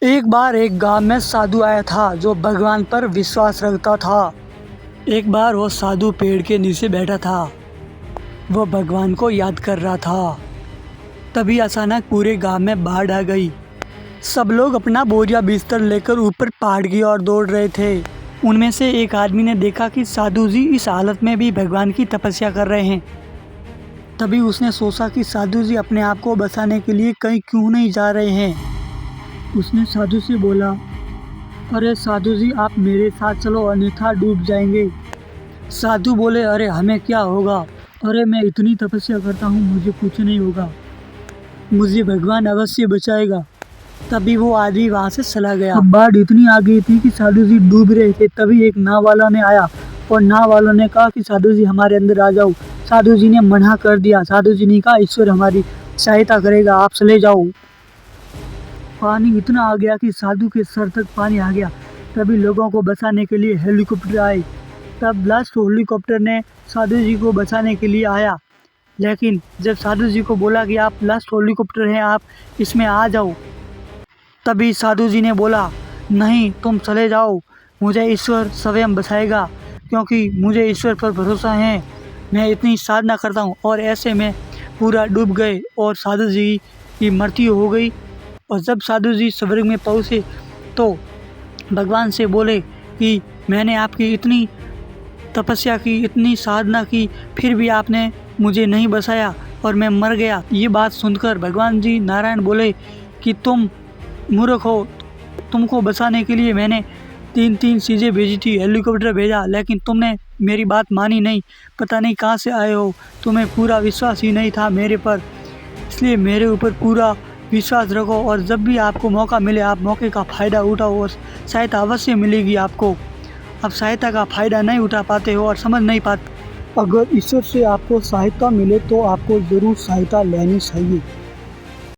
एक बार एक गांव में साधु आया था जो भगवान पर विश्वास रखता था। एक बार वो साधु पेड़ के नीचे बैठा था। वो भगवान को याद कर रहा था। तभी अचानक पूरे गांव में बाढ़ आ गई। सब लोग अपना बोरिया बिस्तर लेकर ऊपर पहाड़ की ओर दौड़ रहे थे। उनमें से एक आदमी ने देखा कि साधु जी इस हालत में भी भगवान की तपस्या कर रहे हैं। तभी उसने सोचा कि साधु जी अपने आप को बचाने के लिए कहीं क्यों नहीं जा रहे हैं। उसने साधु से बोला, अरे साधु जी, आप मेरे साथ चलो अन्यथा डूब जाएंगे। साधु बोले, अरे हमें क्या होगा, अरे मैं इतनी तपस्या करता हूँ, मुझे कुछ नहीं होगा, मुझे भगवान अवश्य बचाएगा। तभी वो आदमी वहाँ से चला गया। अब बाढ़ इतनी आ गई थी कि साधु जी डूब रहे थे। तभी एक नाव वाला ने आया और नाव वालों ने कहा कि साधु जी हमारे अंदर आ जाओ। साधु जी ने मना कर दिया। साधु जी ने कहा, ईश्वर हमारी सहायता करेगा, आप चले जाओ। पानी इतना आ गया कि साधु के सर तक पानी आ गया। तभी लोगों को बचाने के लिए हेलीकॉप्टर आए। तब लास्ट हेलीकॉप्टर ने साधु जी को बचाने के लिए आया। लेकिन जब साधु जी को बोला कि आप लास्ट हेलीकॉप्टर हैं, आप इसमें आ जाओ, तभी साधु जी ने बोला, नहीं तुम चले जाओ, मुझे ईश्वर स्वयं बचाएगा, क्योंकि मुझे ईश्वर पर भरोसा है। मैं इतनी साधना करता हूँ। और ऐसे में पूरा डूब गए और साधु जी की मृत्यु हो गई। और जब साधु जी स्वर्ग में पहुँचे तो भगवान से बोले कि मैंने आपकी इतनी तपस्या की, इतनी साधना की, फिर भी आपने मुझे नहीं बचाया और मैं मर गया। ये बात सुनकर भगवान जी नारायण बोले कि तुम मूर्ख हो, तुमको बचाने के लिए मैंने तीन चीज़ें भेजी थी, हेलीकॉप्टर भेजा, लेकिन तुमने मेरी बात मानी नहीं। पता नहीं कहाँ से आए हो, तुम्हें पूरा विश्वास ही नहीं था मेरे पर। इसलिए मेरे ऊपर पूरा विश्वास रखो और जब भी आपको मौका मिले आप मौके का फ़ायदा उठाओ और सहायता अवश्य मिलेगी आपको। आप सहायता का फ़ायदा नहीं उठा पाते हो और समझ नहीं पाते। अगर ईश्वर से आपको सहायता मिले तो आपको ज़रूर सहायता लेनी चाहिए।